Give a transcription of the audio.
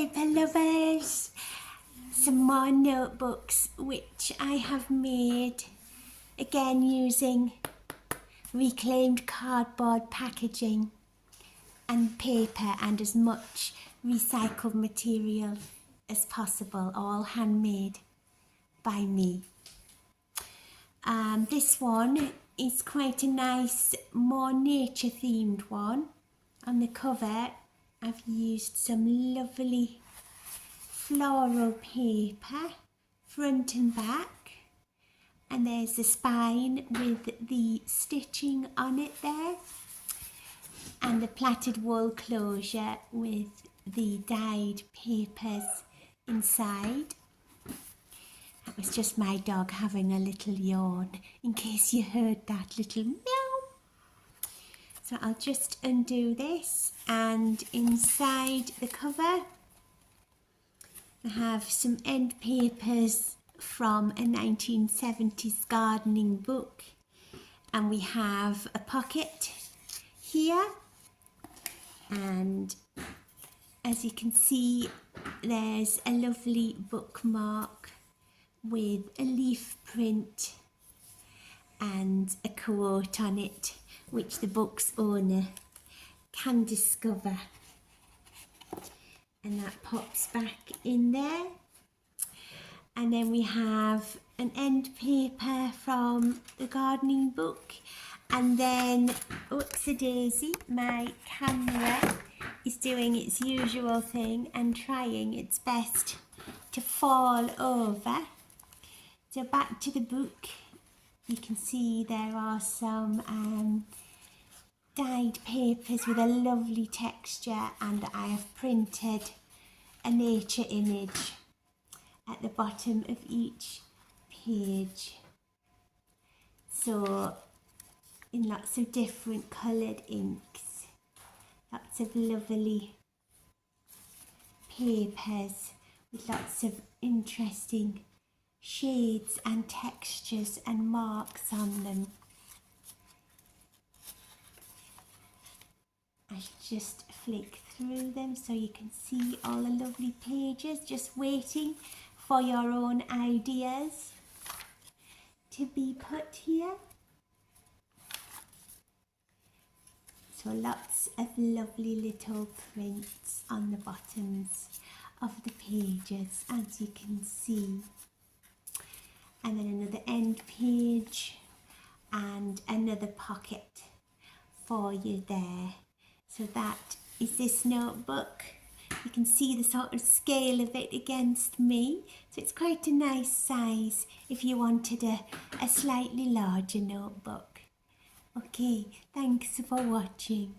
paper lovers, some more notebooks which I have made again using reclaimed cardboard packaging and paper and as much recycled material as possible, all handmade by me. This one is quite a nice, more nature themed one. On the cover I've used some lovely floral paper, front and back, and there's the spine with the stitching on it there, and the plaited wool closure with the dyed papers inside. That was just my dog having a little yawn, in case you heard that little meow. So I'll just undo this, and inside the cover I have some end papers from a 1970s gardening book, and we have a pocket here, and as you can see there's a lovely bookmark with a leaf print and a quote on it which the book's owner can discover, and that pops back in there. And then we have an end paper from the gardening book, and then oopsie daisy, my camera is doing its usual thing and trying its best to fall over. So back to the book, you can see there are some dyed papers with a lovely texture, and I have printed a nature image at the bottom of each page, so in lots of different coloured inks, lots of lovely papers with lots of interesting shades and textures and marks on them. I should just flick through them so you can see all the lovely pages, just waiting for your own ideas to be put here. So lots of lovely little prints on the bottoms of the pages, as you can see. And then another end page and another pocket for you there. So that is this notebook. You can see the sort of scale of it against me. So it's quite a nice size if you wanted a slightly larger notebook. Okay, thanks for watching.